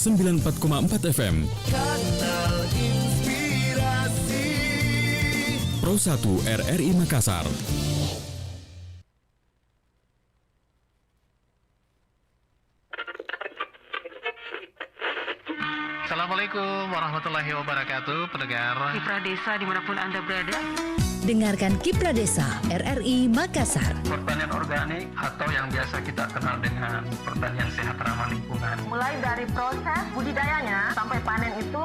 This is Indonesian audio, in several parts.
94,4 FM. Kanal Inspirasi Pro 1 RRI Makassar. Assalamualaikum warahmatullahi wabarakatuh, pendengar Kiprah Desa dimanapun Anda berada. Dengarkan Kiprah Desa RRI Makassar. pertanian organik atau yang biasa kita kenal dengan pertanian sehat ramah lingkungan. Mulai dari proses budidayanya sampai panen itu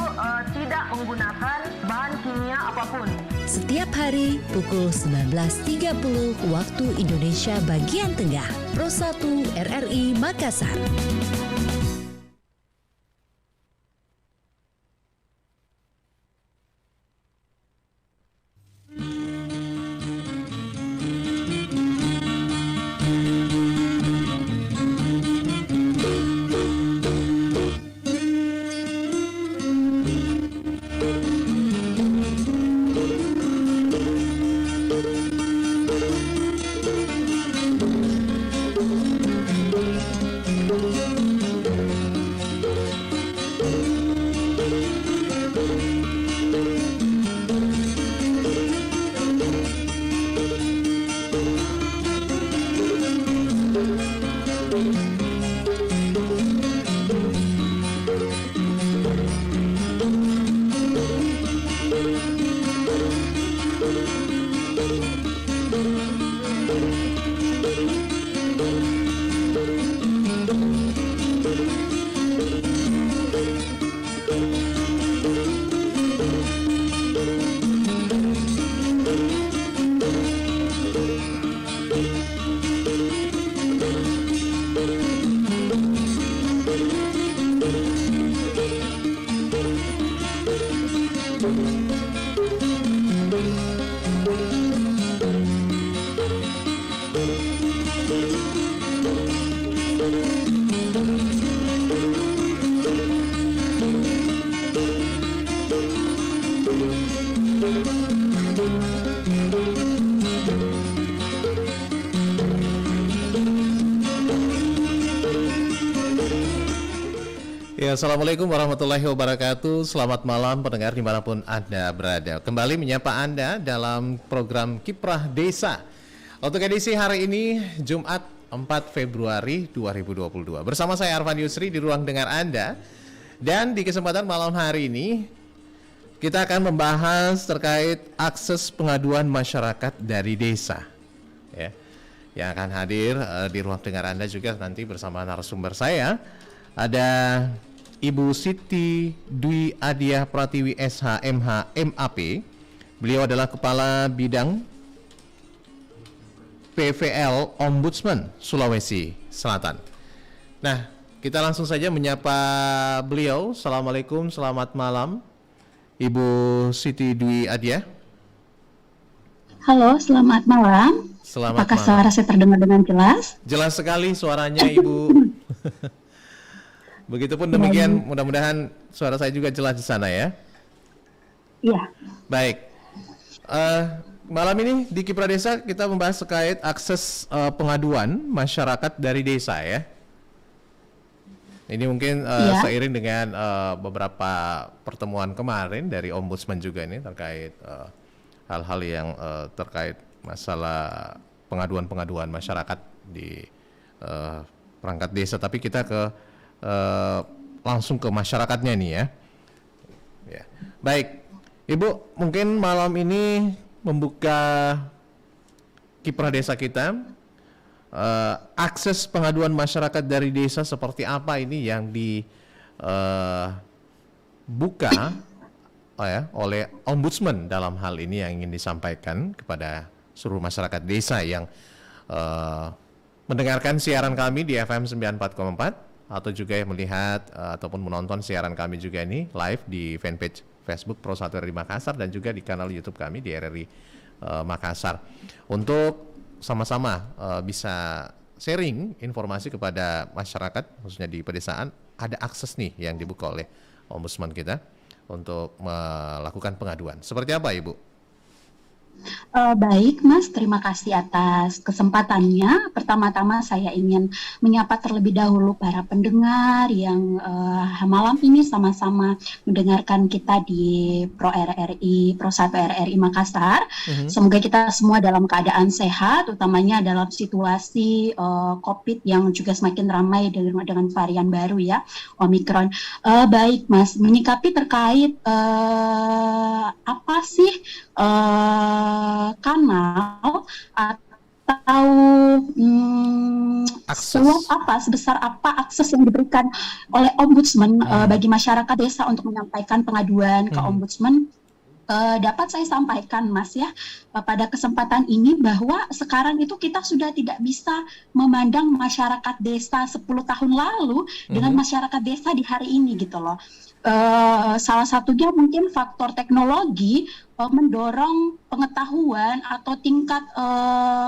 tidak menggunakan bahan kimia apapun. Setiap hari pukul 19.30 waktu Indonesia bagian Tengah. Pro 1 RRI Makassar. Ya, Assalamualaikum warahmatullahi wabarakatuh. Selamat malam pendengar dimanapun Anda berada. Kembali menyapa Anda dalam program Kiprah Desa. Untuk edisi hari ini, Jumat 4 Februari 2022. Bersama saya Arfan Yusri di ruang dengar Anda. Dan di kesempatan malam hari ini, kita akan membahas terkait akses pengaduan masyarakat dari desa. Ya, yang akan hadir di ruang dengar Anda juga nanti bersama narasumber saya. Ada Ibu Siti Dwi Adiah Pratiwi SHMH MAP. Beliau adalah Kepala Bidang PVL Ombudsman Sulawesi Selatan. Nah, kita langsung saja menyapa beliau. Assalamualaikum, selamat malam Ibu Siti Dwi Adiah. Halo, selamat malam. Selamat Apakah malam. suara saya terdengar dengan jelas? Jelas sekali suaranya Ibu. Begitupun demikian, mudah-mudahan suara saya juga jelas di sana ya. Iya. Baik, malam ini di Kiprah Desa kita membahas terkait akses pengaduan masyarakat dari desa ya. Ini mungkin seiring dengan beberapa pertemuan kemarin dari Ombudsman juga ini terkait hal-hal yang terkait masalah pengaduan-pengaduan masyarakat di perangkat desa. Tapi kita langsung ke masyarakatnya nih ya. Ya. Baik, Ibu, mungkin malam ini membuka Kiprah Desa kita, akses pengaduan masyarakat dari desa seperti apa ini yang dibuka oleh Ombudsman dalam hal ini yang ingin disampaikan kepada seluruh masyarakat desa yang mendengarkan siaran kami di FM 94,4 atau juga yang melihat ataupun menonton siaran kami juga ini live di fanpage Facebook Pro 1 RRI Makassar dan juga di kanal YouTube kami di RRI Makassar. Untuk sama-sama bisa sharing informasi kepada masyarakat khususnya di pedesaan, ada akses nih yang dibuka oleh Ombudsman kita untuk melakukan pengaduan. Seperti apa, Ibu? Baik, Mas. Terima kasih atas kesempatannya. Pertama-tama saya ingin menyapa terlebih dahulu para pendengar yang malam ini sama-sama mendengarkan kita di Pro 1 RRI Makassar. Semoga kita semua dalam keadaan sehat, utamanya dalam situasi COVID yang juga semakin ramai dengan varian baru ya, Omikron. Baik, Mas. Menyikapi terkait apa sih kanal atau sebesar apa akses yang diberikan oleh Ombudsman bagi masyarakat desa untuk menyampaikan pengaduan ke Ombudsman. Dapat saya sampaikan, Mas, ya, pada kesempatan ini bahwa sekarang itu kita sudah tidak bisa memandang masyarakat desa 10 tahun lalu dengan masyarakat desa di hari ini gitu loh. Salah satunya mungkin faktor teknologi mendorong pengetahuan atau tingkat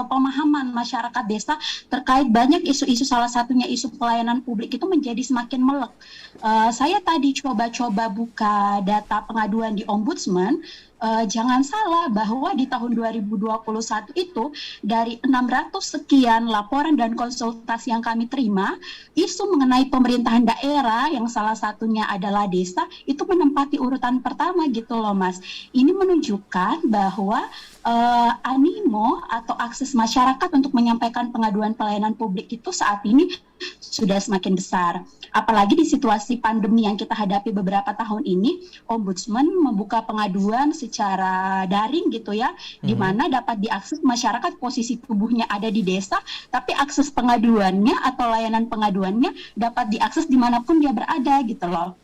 pemahaman masyarakat desa terkait banyak isu-isu, salah satunya isu pelayanan publik itu menjadi semakin melek. Saya tadi coba-coba buka data pengaduan di Ombudsman. Jangan salah bahwa di tahun 2021 itu dari 600 sekian laporan dan konsultasi yang kami terima, isu mengenai pemerintahan daerah yang salah satunya adalah desa itu menempati urutan pertama gitu loh, Mas. Ini menunjukkan bahwa animo atau akses masyarakat untuk menyampaikan pengaduan pelayanan publik itu saat ini sudah semakin besar. Apalagi di situasi pandemi yang kita hadapi beberapa tahun ini, Ombudsman membuka pengaduan secara daring gitu ya, di mana dapat diakses masyarakat posisi tubuhnya ada di desa, tapi akses pengaduannya atau layanan pengaduannya dapat diakses dimanapun dia berada gitu loh.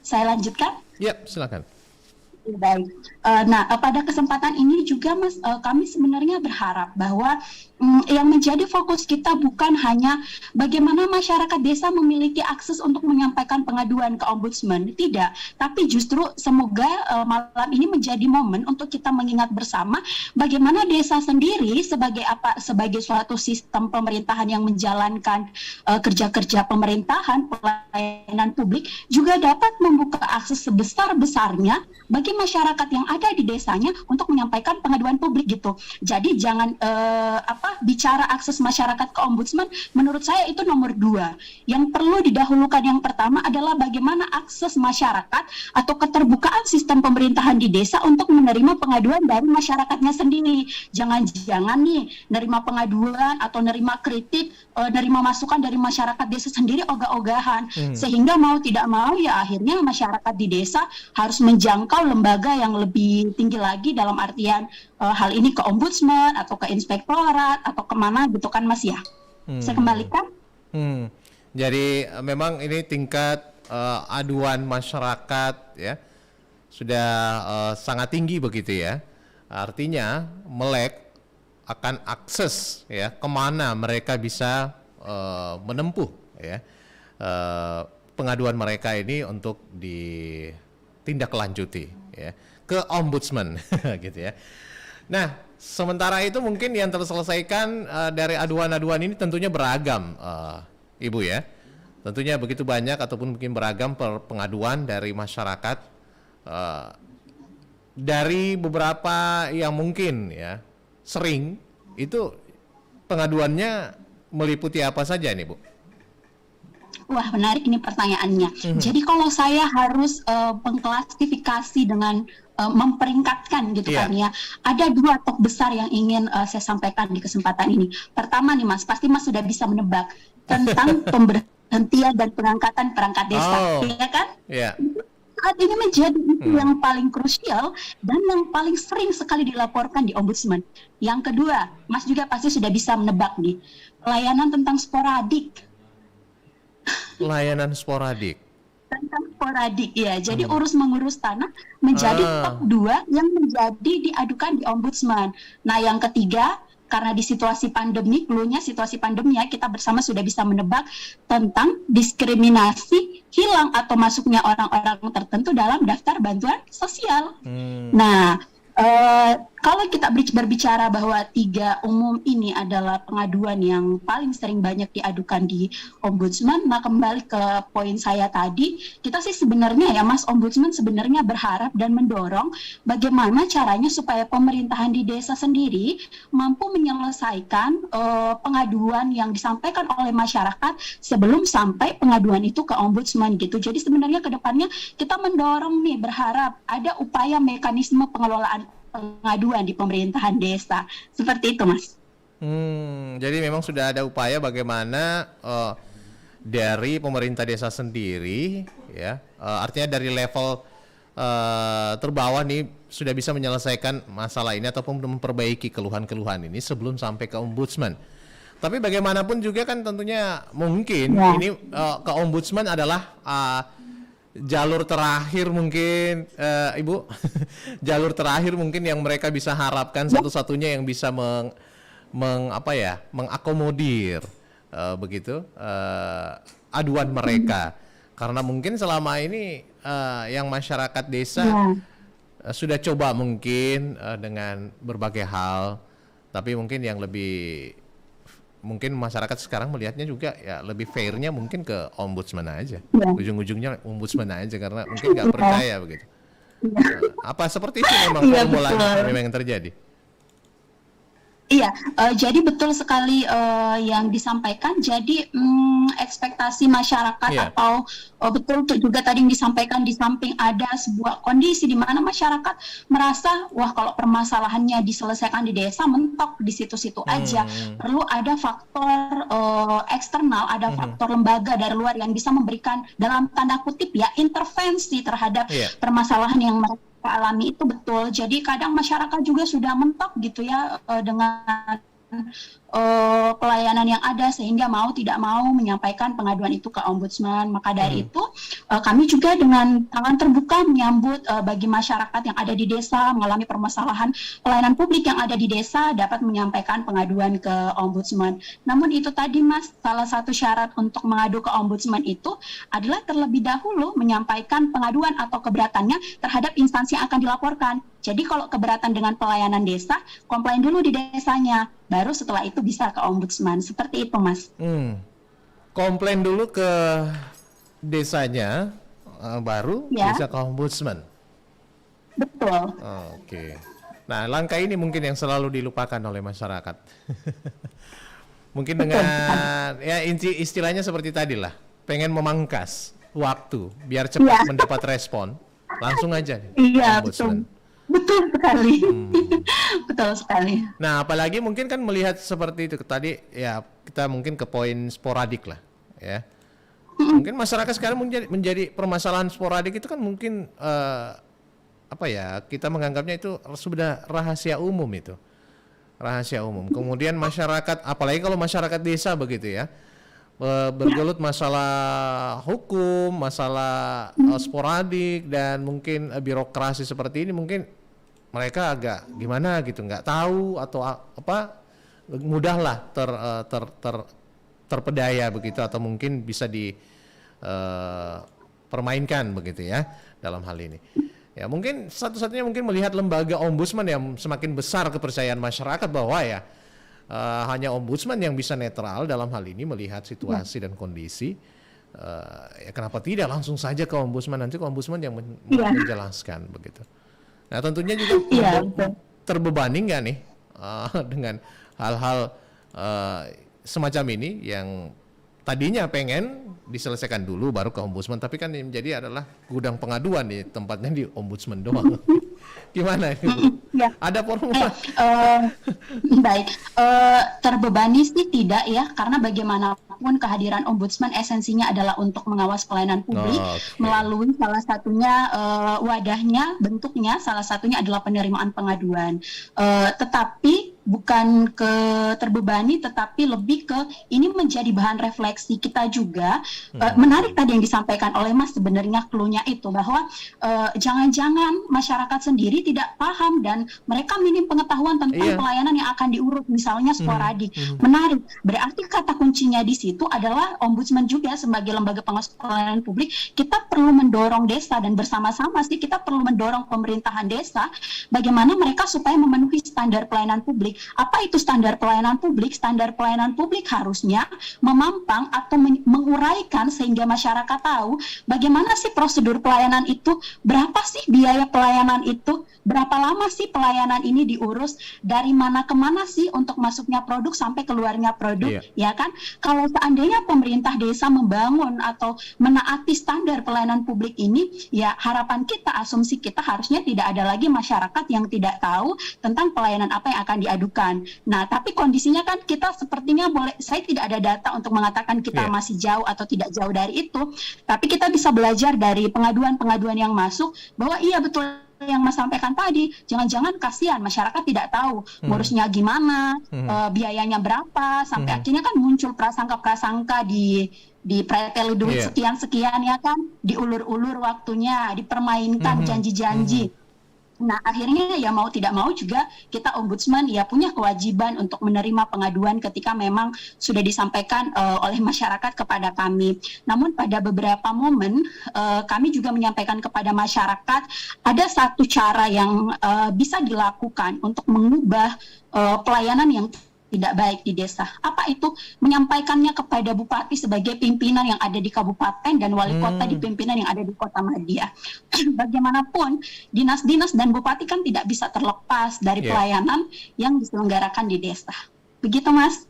Saya lanjutkan? Ya, silakan. Baik. Nah, pada kesempatan ini juga, Mas, kami sebenarnya berharap bahwa yang menjadi fokus kita bukan hanya bagaimana masyarakat desa memiliki akses untuk menyampaikan pengaduan ke Ombudsman, tidak. Tapi justru semoga malam ini menjadi momen untuk kita mengingat bersama bagaimana desa sendiri sebagai suatu sistem pemerintahan yang menjalankan kerja-kerja pemerintahan, pelayanan publik, juga dapat membuka akses sebesar-besarnya bagi masyarakat yang ada di desanya untuk menyampaikan pengaduan publik gitu. Jadi jangan bicara akses masyarakat ke Ombudsman, menurut saya itu nomor 2. Yang perlu didahulukan yang pertama adalah bagaimana akses masyarakat atau keterbukaan sistem pemerintahan di desa untuk menerima pengaduan dari masyarakatnya sendiri. Jangan-jangan nih nerima pengaduan atau nerima kritik, nerima masukan dari masyarakat desa sendiri ogah-ogahan, sehingga mau tidak mau ya akhirnya masyarakat di desa harus menjangkau lembaga yang lebih tinggi lagi, dalam artian hal ini ke Ombudsman atau ke Inspektorat atau kemana gitu kan, Mas ya. Saya kembalikan. Jadi memang ini tingkat aduan masyarakat ya sudah sangat tinggi begitu ya. Artinya melek akan akses ya kemana mereka bisa menempuh ya pengaduan mereka ini untuk ditindaklanjuti ya ke Ombudsman gitu ya. Nah, sementara itu mungkin yang terselesaikan dari aduan-aduan ini tentunya beragam, Ibu ya. Tentunya begitu banyak ataupun mungkin beragam pengaduan dari masyarakat, dari beberapa yang mungkin ya sering itu pengaduannya meliputi apa saja nih, Bu? Wah, menarik ini pertanyaannya. Jadi kalau saya harus mengklasifikasi dengan memperingkatkan gitu kan ya, ada 2 topik besar yang ingin saya sampaikan di kesempatan ini. Pertama nih, Mas, pasti Mas sudah bisa menebak tentang pemberhentian dan pengangkatan perangkat desa, ya kan? Iya. Saat ini menjadi isu yang paling krusial dan yang paling sering sekali dilaporkan di Ombudsman. Yang kedua, Mas juga pasti sudah bisa menebak nih, pelayanan tentang sporadik. Layanan sporadik. Tentang sporadik ya, jadi urus-mengurus tanah menjadi top 2 yang menjadi diadukan di Ombudsman. Nah, yang ketiga, karena di situasi pandemi, cluenya situasi pandemi ya, kita bersama sudah bisa menebak tentang diskriminasi hilang atau masuknya orang-orang tertentu dalam daftar bantuan sosial. Nah, kalau kita berbicara bahwa 3 umum ini adalah pengaduan yang paling sering banyak diadukan di Ombudsman, nah kembali ke poin saya tadi, kita sih sebenarnya ya Mas, Ombudsman sebenarnya berharap dan mendorong bagaimana caranya supaya pemerintahan di desa sendiri mampu menyelesaikan pengaduan yang disampaikan oleh masyarakat sebelum sampai pengaduan itu ke Ombudsman gitu. Jadi sebenarnya ke depannya kita mendorong nih, berharap ada upaya mekanisme pengelolaan pengaduan di pemerintahan desa. Seperti itu, Mas. Jadi memang sudah ada upaya bagaimana dari pemerintah desa sendiri, ya, artinya dari level terbawah nih sudah bisa menyelesaikan masalah ini ataupun memperbaiki keluhan-keluhan ini sebelum sampai ke Ombudsman. Tapi bagaimanapun juga kan tentunya mungkin ini ke Ombudsman adalah jalur terakhir mungkin, Ibu, jalur terakhir mungkin yang mereka bisa harapkan, satu-satunya yang bisa mengakomodir begitu aduan mereka, karena mungkin selama ini yang masyarakat desa sudah coba mungkin dengan berbagai hal, tapi mungkin yang lebih mungkin masyarakat sekarang melihatnya juga ya lebih fairnya mungkin ke Ombudsman aja, ujung-ujungnya Ombudsman aja karena mungkin nggak percaya begitu. Apa seperti itu memang formulanya memang yang terjadi? Iya, jadi betul sekali yang disampaikan. Jadi ekspektasi masyarakat atau betul juga tadi yang disampaikan, di samping ada sebuah kondisi di mana masyarakat merasa wah kalau permasalahannya diselesaikan di desa mentok di situ-situ aja. Perlu ada faktor eksternal, ada faktor lembaga dari luar yang bisa memberikan dalam tanda kutip ya intervensi terhadap permasalahan yang mereka alami itu. Betul. Jadi kadang masyarakat juga sudah mentok gitu ya dengan pelayanan yang ada, sehingga mau tidak mau menyampaikan pengaduan itu ke Ombudsman. Maka dari itu kami juga dengan tangan terbuka menyambut bagi masyarakat yang ada di desa mengalami permasalahan pelayanan publik yang ada di desa dapat menyampaikan pengaduan ke Ombudsman. Namun itu tadi Mas, salah satu syarat untuk mengadu ke Ombudsman itu adalah terlebih dahulu menyampaikan pengaduan atau keberatannya terhadap instansi yang akan dilaporkan. Jadi kalau keberatan dengan pelayanan desa, komplain dulu di desanya, baru setelah itu bisa ke Ombudsman. Seperti itu, Mas. Komplain dulu ke desanya, baru bisa ke Ombudsman. Betul. Oke. Nah, langkah ini mungkin yang selalu dilupakan oleh masyarakat. Mungkin dengan ya istilahnya seperti tadi lah, pengen memangkas waktu biar cepat mendapat respon, langsung aja Iya, Ombudsman. Betul sekali. Betul sekali. Nah, apalagi mungkin kan melihat seperti itu tadi ya, kita mungkin ke poin sporadik lah ya. Mungkin masyarakat sekarang menjadi permasalahan sporadik itu kan mungkin kita menganggapnya itu sudah rahasia umum itu. Rahasia umum. Kemudian masyarakat, apalagi kalau masyarakat desa begitu ya, bergelut masalah hukum, masalah sporadik dan mungkin birokrasi seperti ini, mungkin mereka agak gimana gitu, nggak tahu atau mudahlah terpedaya begitu, atau mungkin bisa dipermainkan begitu ya dalam hal ini. Ya mungkin satu-satunya mungkin melihat lembaga Ombudsman yang semakin besar kepercayaan masyarakat bahwa ya hanya Ombudsman yang bisa netral dalam hal ini melihat situasi dan kondisi. Ya kenapa tidak langsung saja ke Ombudsman, nanti ke Ombudsman yang menjelaskan begitu. Nah tentunya juga terbebani nggak nih dengan hal-hal semacam ini yang tadinya pengen diselesaikan dulu baru ke Ombudsman, tapi kan yang menjadi adalah gudang pengaduan nih, tempatnya di Ombudsman doang. Gimana ini? Ada formula? Baik, terbebani sih tidak ya, karena bagaimanapun kehadiran Ombudsman esensinya adalah untuk mengawas pelayanan publik melalui salah satunya wadahnya, bentuknya salah satunya adalah penerimaan pengaduan. Tetapi bukan ke terbebani, tetapi lebih ke ini menjadi bahan refleksi kita juga. Menarik tadi yang disampaikan oleh Mas, sebenarnya clue-nya itu bahwa jangan-jangan masyarakat sendiri tidak paham dan mereka minim pengetahuan tentang pelayanan yang akan diurus, misalnya sporadik. Menarik, berarti kata kuncinya di situ adalah Ombudsman juga sebagai lembaga pengawas pelayanan publik, kita perlu mendorong desa dan bersama-sama sih kita perlu mendorong pemerintahan desa bagaimana mereka supaya memenuhi standar pelayanan publik. Apa itu standar pelayanan publik? Standar pelayanan publik harusnya memampang atau menguraikan sehingga masyarakat tahu bagaimana sih prosedur pelayanan itu, berapa sih biaya pelayanan itu, berapa lama sih pelayanan ini diurus, dari mana ke mana sih untuk masuknya produk sampai keluarnya produk, ya kan? Kalau seandainya pemerintah desa membangun atau menaati standar pelayanan publik ini, ya harapan kita, asumsi kita harusnya tidak ada lagi masyarakat yang tidak tahu tentang pelayanan apa yang akan diadukan. Nah, tapi kondisinya kan kita sepertinya saya tidak ada data untuk mengatakan kita masih jauh atau tidak jauh dari itu, tapi kita bisa belajar dari pengaduan-pengaduan yang masuk bahwa iya betul yang Mas sampaikan tadi, jangan-jangan kasihan masyarakat tidak tahu ngurusnya gimana, biayanya berapa, sampai akhirnya kan muncul prasangka-prasangka di preteli duit sekian-sekian ya kan, diulur-ulur waktunya, dipermainkan janji-janji. Nah, akhirnya ya mau tidak mau juga kita Ombudsman ya punya kewajiban untuk menerima pengaduan ketika memang sudah disampaikan oleh masyarakat kepada kami. Namun pada beberapa momen kami juga menyampaikan kepada masyarakat ada satu cara yang bisa dilakukan untuk mengubah pelayanan yang tidak baik di desa. Apa itu? Menyampaikannya kepada bupati sebagai pimpinan yang ada di kabupaten dan wali kota di pimpinan yang ada di kota Madia. Bagaimanapun dinas-dinas dan bupati kan tidak bisa terlepas dari pelayanan yang diselenggarakan di desa. Begitu Mas.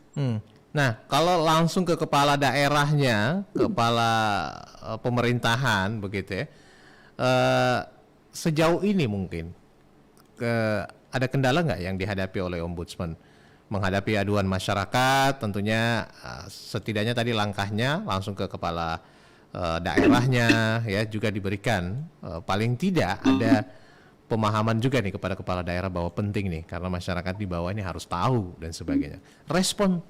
Nah, kalau langsung ke kepala daerahnya, kepala pemerintahan begitu ya, sejauh ini mungkin ada kendala nggak yang dihadapi oleh Ombudsman menghadapi aduan masyarakat? Tentunya setidaknya tadi langkahnya langsung ke kepala daerahnya ya juga diberikan, paling tidak ada pemahaman juga nih kepada kepala daerah bahwa penting nih karena masyarakat di bawah ini harus tahu dan sebagainya. Respon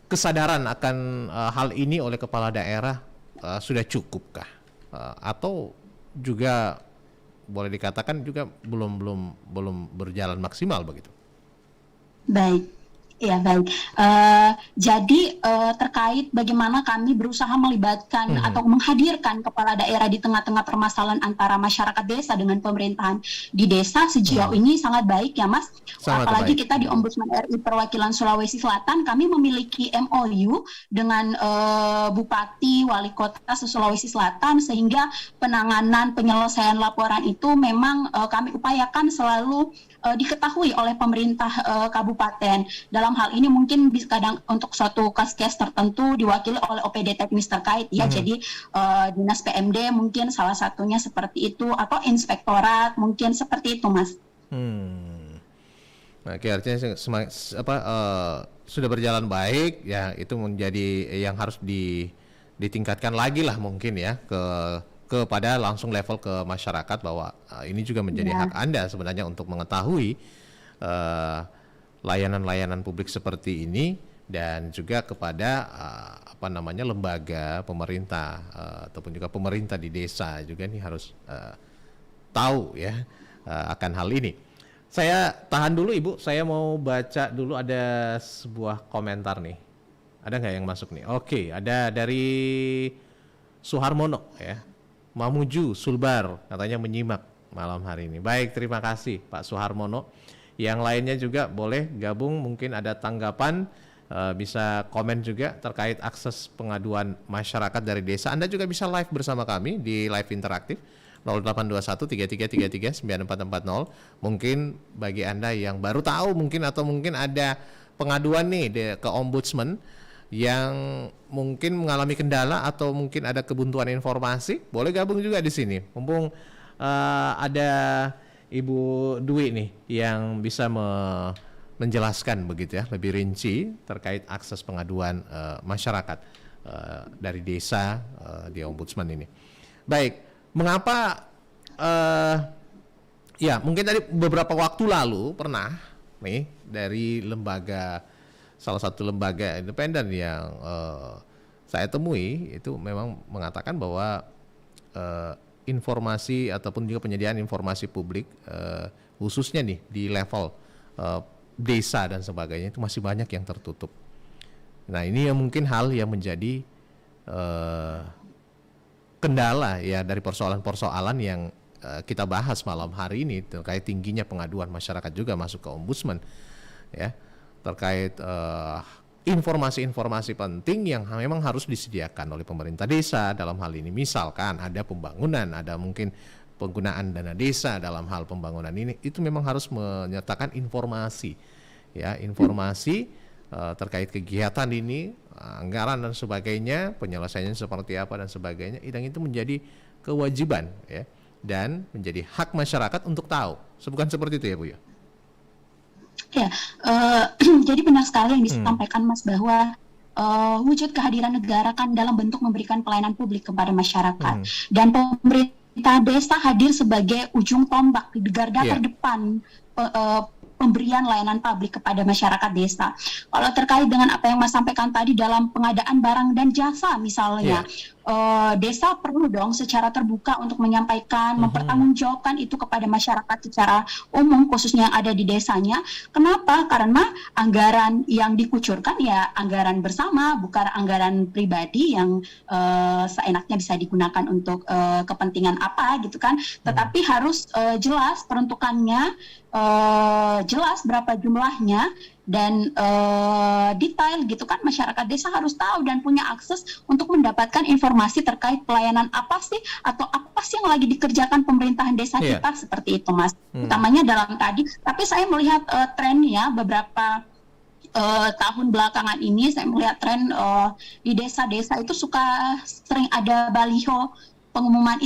kesadaran akan hal ini oleh kepala daerah sudah cukupkah? Atau juga boleh dikatakan juga belum berjalan maksimal begitu? Baik, ya baik. Jadi terkait bagaimana kami berusaha melibatkan atau menghadirkan kepala daerah di tengah-tengah permasalahan antara masyarakat desa dengan pemerintahan di desa sejauh ini sangat baik ya Mas. Sangat apalagi baik. Kita di Ombudsman RI Perwakilan Sulawesi Selatan kami memiliki MOU dengan Bupati Wali Kota Sulawesi Selatan sehingga penanganan penyelesaian laporan itu memang kami upayakan selalu diketahui oleh pemerintah kabupaten. Dalam hal ini mungkin kadang untuk suatu case tertentu diwakili oleh OPD teknis terkait ya. Jadi dinas PMD mungkin salah satunya seperti itu atau inspektorat mungkin seperti itu Mas. Nah, artinya sudah berjalan baik ya, itu menjadi yang harus ditingkatkan lagi lah mungkin ya kepada langsung level ke masyarakat bahwa ini juga menjadi hak Anda sebenarnya untuk mengetahui layanan-layanan publik seperti ini dan juga kepada lembaga pemerintah ataupun juga pemerintah di desa juga nih harus tahu ya akan hal ini. Saya tahan dulu Ibu, saya mau baca dulu ada sebuah komentar nih. Ada nggak yang masuk nih? Oke, ada dari Suharmono ya. Mamuju Sulbar katanya menyimak malam hari ini. Baik, terima kasih Pak Suharmono. Yang lainnya juga boleh gabung, mungkin ada tanggapan, bisa komen juga terkait akses pengaduan masyarakat dari desa. Anda juga bisa live bersama kami di live interaktif 0821 3333 9440. Mungkin bagi Anda yang baru tahu mungkin atau mungkin ada pengaduan nih ke Ombudsman yang mungkin mengalami kendala atau mungkin ada kebuntuan informasi, boleh gabung juga di sini. Mumpung ada Ibu Dwi nih yang bisa menjelaskan begitu ya lebih rinci terkait akses pengaduan masyarakat dari desa di Ombudsman ini. Baik, mengapa ya mungkin tadi beberapa waktu lalu pernah nih dari salah satu lembaga independen yang saya temui itu memang mengatakan bahwa informasi ataupun juga penyediaan informasi publik khususnya nih di level desa dan sebagainya itu masih banyak yang tertutup. Nah ini yang mungkin hal yang menjadi kendala ya dari persoalan-persoalan yang kita bahas malam hari ini terkait tingginya pengaduan masyarakat juga masuk ke ombudsman ya terkait informasi-informasi penting yang memang harus disediakan oleh pemerintah desa dalam hal ini. Misalkan ada pembangunan, ada mungkin penggunaan dana desa dalam hal pembangunan ini, itu memang harus menyertakan informasi ya, informasi terkait kegiatan ini, anggaran dan sebagainya, penyelesaiannya seperti apa dan sebagainya. Dan itu menjadi kewajiban ya dan menjadi hak masyarakat untuk tahu. Bukan seperti itu ya Bu ya? Ya, jadi benar sekali yang disampaikan Mas bahwa wujud kehadiran negara kan dalam bentuk memberikan pelayanan publik kepada masyarakat dan pemerintah desa hadir sebagai ujung tombak di garda terdepan pemberian layanan publik kepada masyarakat desa. Kalau terkait dengan apa yang Mas sampaikan tadi dalam pengadaan barang dan jasa misalnya, desa perlu dong secara terbuka untuk menyampaikan, mempertanggungjawabkan itu kepada masyarakat secara umum khususnya yang ada di desanya. Kenapa? Karena anggaran yang dikucurkan ya anggaran bersama, bukan anggaran pribadi yang seenaknya bisa digunakan untuk kepentingan apa gitu kan. Tetapi harus jelas peruntukannya, jelas berapa jumlahnya dan detail gitu kan. Masyarakat desa harus tahu dan punya akses untuk mendapatkan informasi terkait pelayanan apa sih atau apa sih yang lagi dikerjakan pemerintahan desa kita, seperti itu Mas. Utamanya dalam tadi, tapi saya melihat trennya beberapa tahun belakangan ini saya melihat tren di desa-desa itu sering ada baliho pengumuman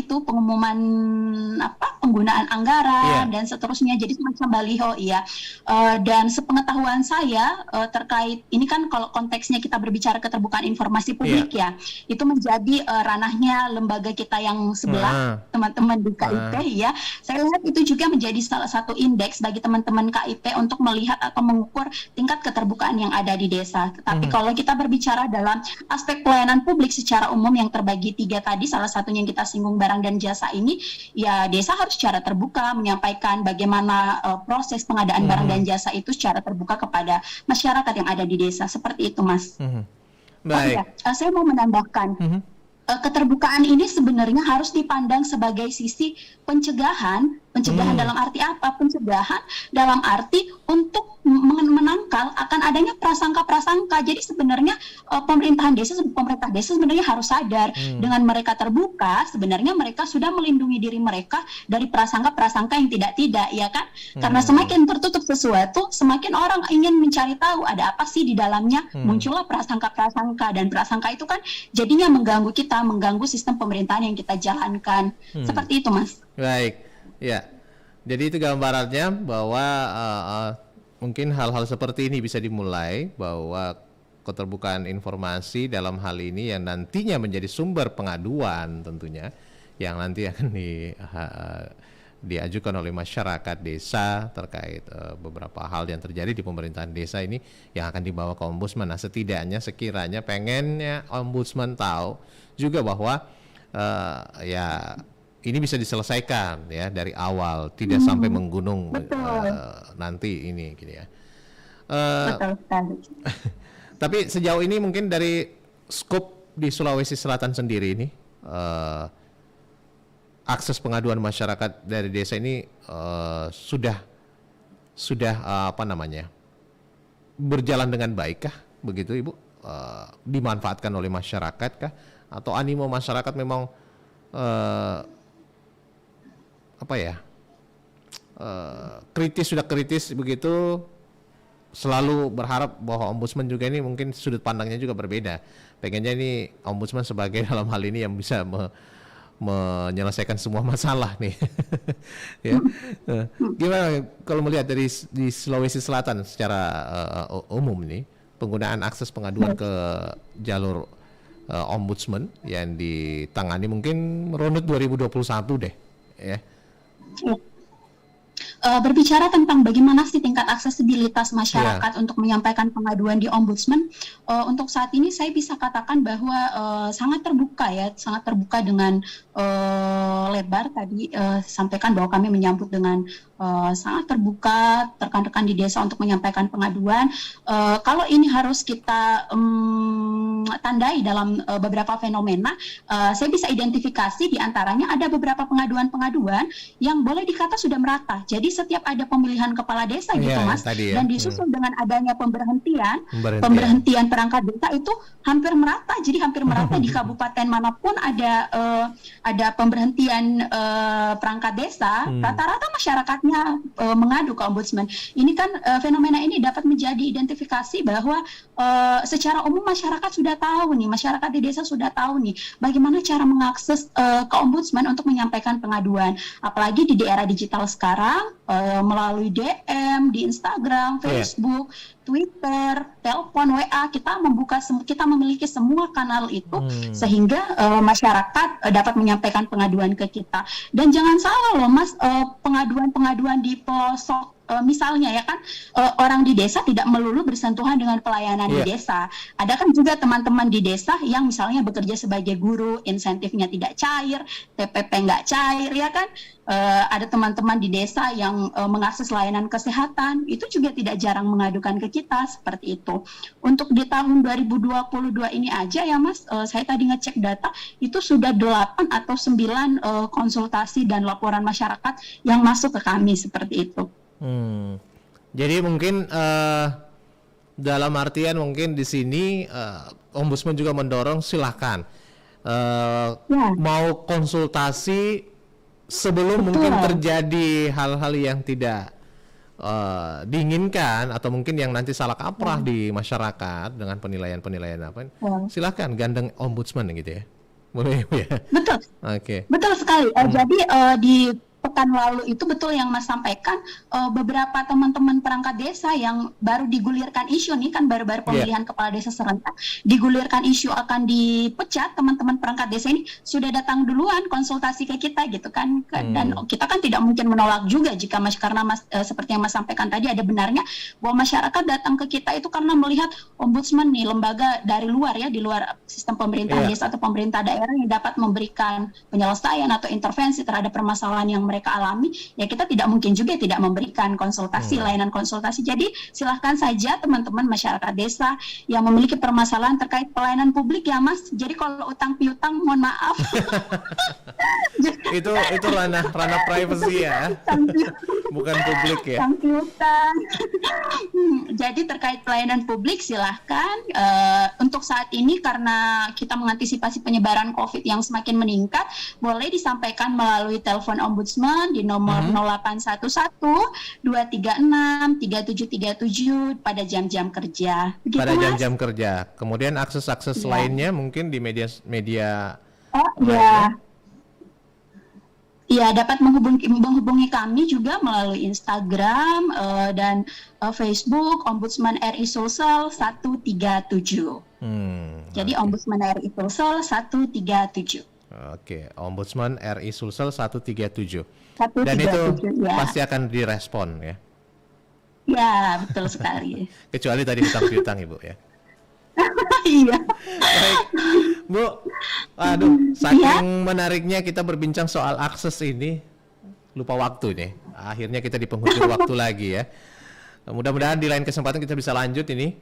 penggunaan anggaran dan seterusnya, jadi semacam baliho dan sepengetahuan saya terkait ini kan kalau konteksnya kita berbicara keterbukaan informasi publik itu menjadi ranahnya lembaga kita yang sebelah teman-teman di KIP saya lihat itu juga menjadi salah satu indeks bagi teman-teman KIP untuk melihat atau mengukur tingkat keterbukaan yang ada di desa. Tetapi kalau kita berbicara dalam aspek pelayanan publik secara umum yang terbagi 3 tadi, salah satunya yang kita singgung barang dan jasa ini, ya desa harus secara terbuka menyampaikan bagaimana proses pengadaan barang dan jasa itu secara terbuka kepada masyarakat yang ada di desa. Seperti itu Mas. Baik. Saya mau menambahkan keterbukaan ini sebenarnya harus dipandang sebagai sisi pencegahan dalam arti apa? Pencegahan dalam arti untuk menangkal akan adanya prasangka-prasangka. Jadi sebenarnya pemerintah desa sebenarnya harus sadar dengan mereka terbuka, sebenarnya mereka sudah melindungi diri mereka dari prasangka-prasangka yang tidak ya kan? Karena semakin tertutup sesuatu, semakin orang ingin mencari tahu ada apa sih di dalamnya. Muncullah prasangka-prasangka dan prasangka itu kan jadinya mengganggu kita, mengganggu sistem pemerintahan yang kita jalankan. Seperti itu Mas. Baik. Ya, jadi itu gambarannya bahwa mungkin hal-hal seperti ini bisa dimulai, bahwa keterbukaan informasi dalam hal ini yang nantinya menjadi sumber pengaduan tentunya, yang nanti akan diajukan oleh masyarakat desa terkait beberapa hal yang terjadi di pemerintahan desa ini yang akan dibawa ke ombudsman. Nah setidaknya sekiranya pengennya ombudsman tahu juga bahwa ini bisa diselesaikan ya dari awal, tidak sampai menggunung nanti ini gitu ya. Betul sekali. Tapi sejauh ini mungkin dari skop di Sulawesi Selatan sendiri ini akses pengaduan masyarakat dari desa ini sudah berjalan dengan baik kah begitu Ibu? Dimanfaatkan oleh masyarakat kah? Atau animo masyarakat memang kritis begitu, selalu berharap bahwa ombudsman juga ini mungkin sudut pandangnya juga berbeda. Pengennya ini ombudsman sebagai dalam hal ini yang bisa menyelesaikan semua masalah nih. Ya. Gimana kalau melihat di Sulawesi Selatan secara umum nih, penggunaan akses pengaduan ke jalur ombudsman yang ditangani mungkin runut 2021 deh ya. berbicara tentang bagaimana sih tingkat aksesibilitas masyarakat untuk menyampaikan pengaduan di Ombudsman, untuk saat ini saya bisa katakan bahwa sangat terbuka dengan lebar. Tadi sampaikan bahwa kami menyambut dengan sangat terbuka rekan-rekan di desa untuk menyampaikan pengaduan. Kalau ini harus kita tandai dalam beberapa fenomena, saya bisa identifikasi di antaranya ada beberapa pengaduan-pengaduan yang boleh dikata sudah merata. Jadi setiap ada pemilihan kepala desa gitu Mas, dan disusul dengan adanya pemberhentian perangkat desa itu hampir merata. Jadi hampir merata di kabupaten manapun ada pemberhentian perangkat desa, rata-rata masyarakatnya mengadu ke Ombudsman. Ini kan fenomena ini dapat menjadi identifikasi bahwa secara umum masyarakat sudah tahu nih, masyarakat di desa sudah tahu nih bagaimana cara mengakses ke Ombudsman untuk menyampaikan pengaduan. Apalagi di era digital sekarang, melalui DM di Instagram, Facebook, Twitter, telepon, WA, kita memiliki semua kanal itu sehingga masyarakat dapat menyampaikan pengaduan ke kita. Dan jangan salah loh Mas, pengaduan-pengaduan di pelosok misalnya ya kan, orang di desa tidak melulu bersentuhan dengan pelayanan di desa. Ada kan juga teman-teman di desa yang misalnya bekerja sebagai guru, insentifnya tidak cair, TPP nggak cair ya kan. Ada teman-teman di desa yang mengakses layanan kesehatan, itu juga tidak jarang mengadukan ke kita seperti itu. Untuk di tahun 2022 ini aja ya Mas, saya tadi ngecek data, itu sudah 8 atau 9 konsultasi dan laporan masyarakat yang masuk ke kami seperti itu. Jadi mungkin dalam artian mungkin di sini Ombudsman juga mendorong silahkan mau konsultasi sebelum mungkin terjadi hal-hal yang tidak diinginkan atau mungkin yang nanti salah kaprah di masyarakat dengan penilaian apa. Silahkan gandeng Ombudsman gitu ya. Boleh ya. Betul. Oke. Betul sekali. Jadi di pekan lalu itu betul yang Mas sampaikan, beberapa teman-teman perangkat desa yang baru digulirkan isu nih kan, baru-baru pemilihan kepala desa serentak, digulirkan isu akan dipecat, teman-teman perangkat desa ini sudah datang duluan konsultasi ke kita gitu kan. Dan kita kan tidak mungkin menolak juga jika karena Mas seperti yang Mas sampaikan tadi ada benarnya bahwa masyarakat datang ke kita itu karena melihat Ombudsman nih, lembaga dari luar ya, di luar sistem pemerintahan desa atau pemerintah daerah yang dapat memberikan penyelesaian atau intervensi terhadap permasalahan yang mereka alami, ya kita tidak mungkin juga tidak memberikan konsultasi, layanan konsultasi. Jadi silahkan saja teman-teman masyarakat desa yang memiliki permasalahan terkait pelayanan publik ya Mas. Jadi kalau utang piutang mohon maaf. itu ranah privacy ya. Bukan publik ya. Utang piutang. Jadi terkait pelayanan publik silahkan. Untuk saat ini karena kita mengantisipasi penyebaran COVID yang semakin meningkat, boleh disampaikan melalui telepon Ombudsman di nomor 0811 236 3737 pada jam-jam kerja. Begitu, pada Mas? jam-jam kerja. Kemudian akses-akses lainnya mungkin di media. Iya, dapat menghubungi kami juga melalui Instagram dan Facebook Ombudsman RI Sulsel 137. Jadi Ombudsman RI Sulsel 137. Oke, Ombudsman RI Sulsel 137. 137. Dan itu ya. pasti akan direspon ya. Ya, betul sekali. Kecuali tadi hutang piutang Ibu ya. Iya. Baik, Bu. Aduh, saking menariknya kita berbincang soal akses ini, lupa waktu nih. Akhirnya kita di penghujung waktu lagi ya. Mudah-mudahan di lain kesempatan kita bisa lanjut ini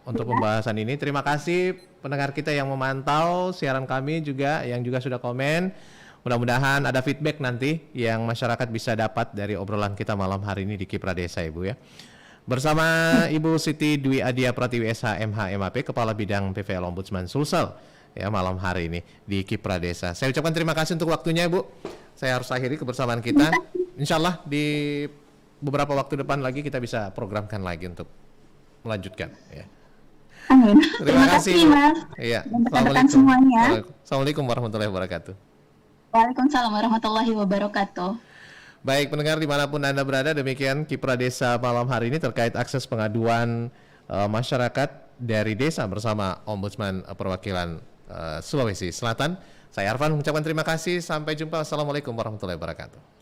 untuk pembahasan ini. Terima kasih pendengar kita yang memantau siaran kami juga, yang juga sudah komen. Mudah-mudahan ada feedback nanti yang masyarakat bisa dapat dari obrolan kita malam hari ini di Kipra Desa Ibu ya. Bersama Ibu Siti Dwi Adia Pratiwi SH MH MAP, Kepala Bidang PVL Ombudsman Sulsel ya malam hari ini di Kipra Desa. Saya ucapkan terima kasih untuk waktunya Ibu. Saya harus akhiri kebersamaan kita. Insya Allah di beberapa waktu depan lagi kita bisa programkan lagi untuk melanjutkan ya. Amin. Terima kasih Mas. Iya. Dan rekan-rekan semuanya. Assalamualaikum warahmatullahi wabarakatuh. Waalaikumsalam warahmatullahi wabarakatuh. Baik pendengar dimanapun Anda berada, demikian Kipra Desa malam hari ini terkait akses pengaduan masyarakat dari desa bersama Ombudsman Perwakilan Sulawesi Selatan. Saya Arfan mengucapkan terima kasih. Sampai jumpa. Assalamualaikum warahmatullahi wabarakatuh.